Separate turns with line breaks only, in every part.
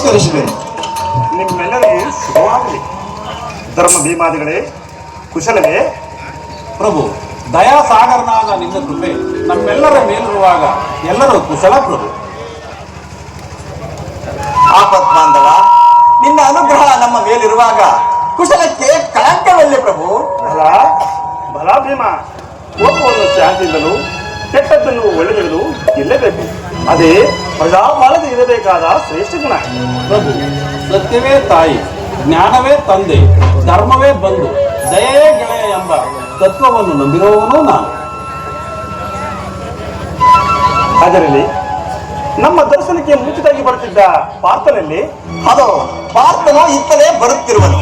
ನಮಸ್ಕರಿಸುವೆ.
ನಿಮ್ಮೆಲ್ಲರಿಗೂ ಶುಭವಾಗಲಿ. ಧರ್ಮ ಭೀಮಾದಿಗಳೇ, ಕುಶಲವೇ?
ಪ್ರಭು, ದಯಾಸಾಗರನಾದ ನಿನ್ನ ಕೃಪೆ ನಮ್ಮೆಲ್ಲರ ಮೇಲಿರುವಾಗ ಎಲ್ಲರೂ ಕುಶಲ ಪ್ರಭು.
ಆಪತ್ ಬಾಂಧವ, ನಿನ್ನ ಅನುಗ್ರಹ ನಮ್ಮ ಮೇಲಿರುವಾಗ ಕುಶಲಕ್ಕೆ ಕಳಂಕವಲ್ಲೇ ಪ್ರಭು.
ಬಲ ಭೀಮ, ಕೋಪವನ್ನು ಶಾಂತಿಯಿಂದಲೂ ಕೆಟ್ಟದ್ದನ್ನು ಒಳ್ಳೆಯದು ಗೆಲ್ಲಬೇಕು. ಅದೇ ಪ್ರಜಾಪಾಲನೆ ಇರಬೇಕಾದ ಶ್ರೇಷ್ಠ ಗುಣ.
ಪ್ರಭು, ಸತ್ಯವೇ ತಾಯಿ, ಜ್ಞಾನವೇ ತಂದೆ, ಧರ್ಮವೇ ಬಂಧು, ದಯೆಯೇ ಗೆಳೆಯ ಎಂಬ ತತ್ವವನ್ನು ನಂಬಿರುವವನು ನಾನು.
ಅದರಲ್ಲಿ ನಮ್ಮ ದರ್ಶನಕ್ಕೆ ಮುಂಚಿತಾಗಿ ಬರುತ್ತಿದ್ದ ಪಾರ್ಥನಲ್ಲಿ
ಅದು ಪಾರ್ಥನು ಇತ್ತಲೇ ಬರುತ್ತಿರುವನು.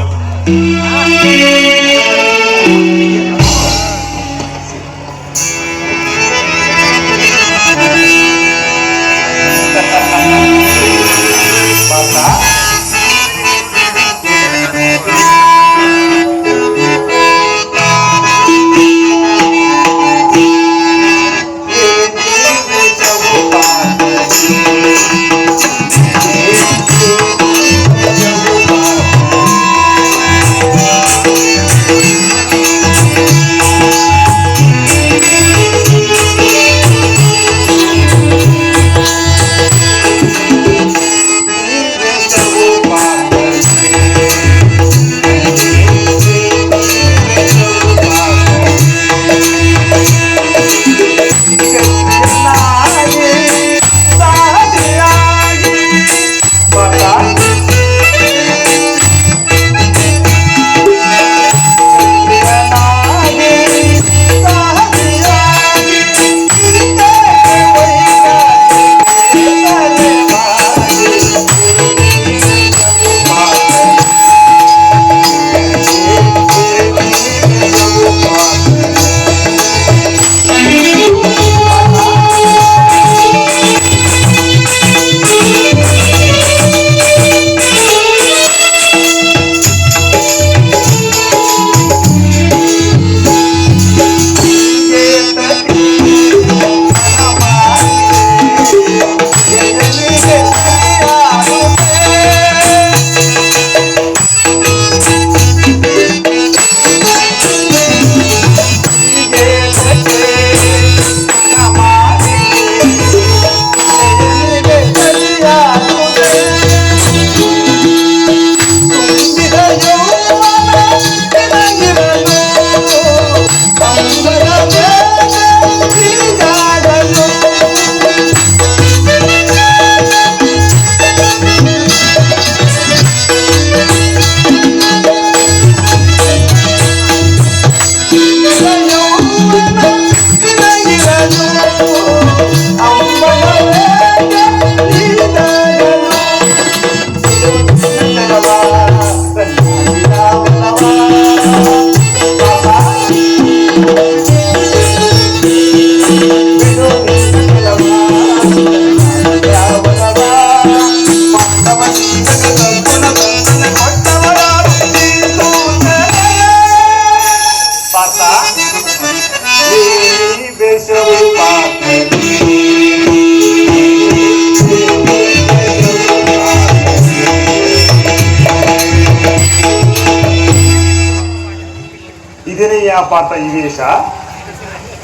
ಇದೇನೆಯ ಪಾಠ ಈ ವೇಷ?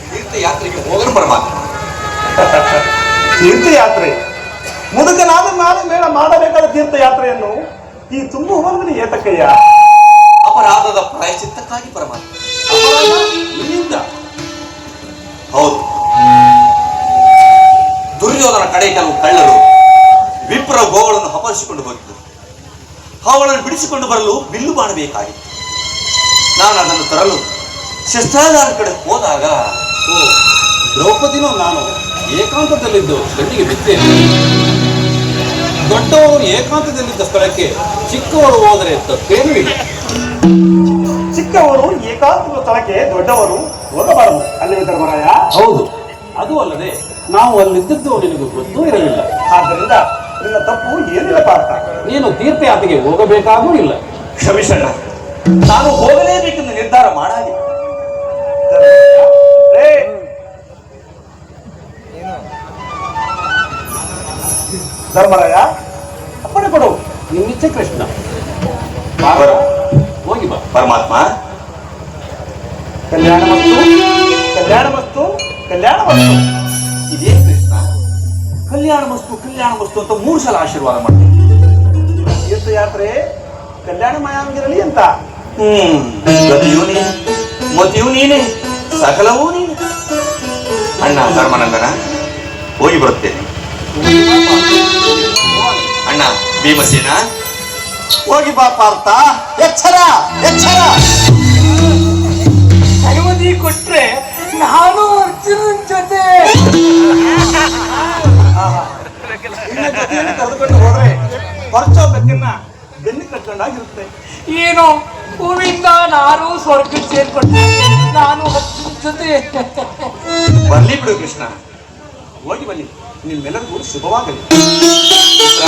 ತೀರ್ಥಯಾತ್ರೆಗೆ ಹೋಗಲು ಪರಮಾತ್ಮ.
ತೀರ್ಥಯಾತ್ರೆ? ಮುದುಕನಾದ ಮೇಲೆ ಮೇಳ ಮಾಡಬೇಕಾದ ತೀರ್ಥಯಾತ್ರೆಯನ್ನು ಈ ತುಂಬು ಹೋಗಲಿ ಏತಕ್ಕಯ್ಯ?
ಅಪರಾಧದ ಪ್ರಾಯಶ್ಚಿತ್ತಕ್ಕಾಗಿ ಪರಮಾತ್ಮ.
ಅಪರಾಧ ಇಲ್ಲಿಂದ?
ಹೌದು, ದುರ್ಯೋಧನ ಕಡೆ ಕೆಲವು ಕಳ್ಳರು ವಿಪ್ರ ಗೋಗಳನ್ನು ಅಪಹರಿಸಿಕೊಂಡು ಹೋಗಿದ್ದರು. ಅವುಗಳನ್ನು ಬಿಡಿಸಿಕೊಂಡು ಬರಲು ಬಿಲ್ಲು ಮಾಡಬೇಕಾಗಿತ್ತು. ನಾನು ಅದನ್ನು ತರಲು ಶಸ್ತ್ರಾಗಾರ ಕಡೆ ಹೋದಾಗ
ದ್ರೌಪದಿನೂ ನಾನು ಏಕಾಂತದಲ್ಲಿದ್ದು ಗಂಡಿಗೆ ಬಿತ್ತೇನೆ. ದೊಡ್ಡವರು ಏಕಾಂತದಲ್ಲಿದ್ದ ಸ್ಥಳಕ್ಕೆ ಚಿಕ್ಕವರು ಹೋದರೆ ತಪ್ಪೇನೂ ಇಲ್ಲ.
ಚಿಕ್ಕವರು ಏಕಾಂತದ ಸ್ಥಳಕ್ಕೆ ದೊಡ್ಡವರು ಹೋಗಬಾರದು ಅಲ್ಲಿಗೆ ಧರ್ಮರಾಯ.
ಹೌದು, ಅದು ಅಲ್ಲದೆ ನಾವು ಅಲ್ಲಿದ್ದದ್ದು ನಿನಗೆ ಗೊತ್ತೂ ಇರಲಿಲ್ಲ.
ಆದ್ದರಿಂದ ನಿನ್ನ ತಪ್ಪು ಏನಿಲ್ಲ ಪಾರ್ಥ.
ನೀನು ತೀರ್ಥಯಾತ್ರೆಗೆ ಹೋಗಬೇಕಾಗೂ ಇಲ್ಲ.
ಕ್ಷಮಿಸಣ್ಣ, ನಾನು ಹೋಗಲೇಬೇಕೆಂದು ನಿರ್ಧಾರ ಮಾಡಾಗಿ.
ಧರ್ಮರಾಯ, ಅಪ್ಪಣೆ ಕೊಡು.
ನಿನ್ನಿಚ್ಛೆ ಕೃಷ್ಣ. ಬಾ, ಹೋಗಿ ಬಾ.
ಪರಮಾತ್ಮ,
ಕಲ್ಯಾಣ ಮಸ್ತು, ಕಲ್ಯಾಣ ಮಸ್ತು, ಕಲ್ಯಾಣ ಮಸ್ತು.
ಇದೇ ಕೃಷ್ಣ ಕಲ್ಯಾಣ ಮಸ್ತು ಅಂತ 3 ಸಲ ಆಶೀರ್ವಾದ ಮಾಡ್ತೀನಿ.
ತೀರ್ಥಯಾತ್ರೆ ಕಲ್ಯಾಣಮಯಾಂಗಿರಲಿ ಅಂತ.
ಗತಿಯೂ ನೀನೆ, ಮತಿಯೂ ನೀನೆ, ಸಕಲವೂ ನೀನೆ. ಅಣ್ಣ ಧರ್ಮನಂದನ, ಹೋಗಿ ಬರುತ್ತೇನೆ. ಅಣ್ಣ ಭೀಮಸೇನ, ಹೋಗಿ ಬಾ ಪಾರ್ಥ. ಎಚ್ಚರ ಎಚ್ಚರ.
ಅನುಮತಿ ಕೊಟ್ರೆ ನಾನು ಅರ್ಜುನನ್ ಜೊತೆ
ಇನ್ನ ಜೊತೆಯಲ್ಲಿ ಕರೆದುಕೊಂಡು ಹೋದ್ರೆ ಹೊರಚೋ ಬೆಕ್ಕನ್ನ ಬೆನ್ನಿ ಕಟ್ಕೊಂಡಾಗಿರುತ್ತೆ.
ಏನು ಹೂವಿಂದ ನಾನು ಸ್ವರ್ಗಕ್ಕೆ ಸೇರ್ಕೊಂಡೆ, ನಾನು ಅರ್ಜುನನ್ ಜೊತೆ.
ಬರ್ಲಿ ಬಿಡು ಕೃಷ್ಣ.
ಹೋಗಿ ಬನ್ನಿ, ನಿಮ್ಮೆಲ್ಲರಿಗೂ ಶುಭವಾಗಲಿ.
ಮಿತ್ರ,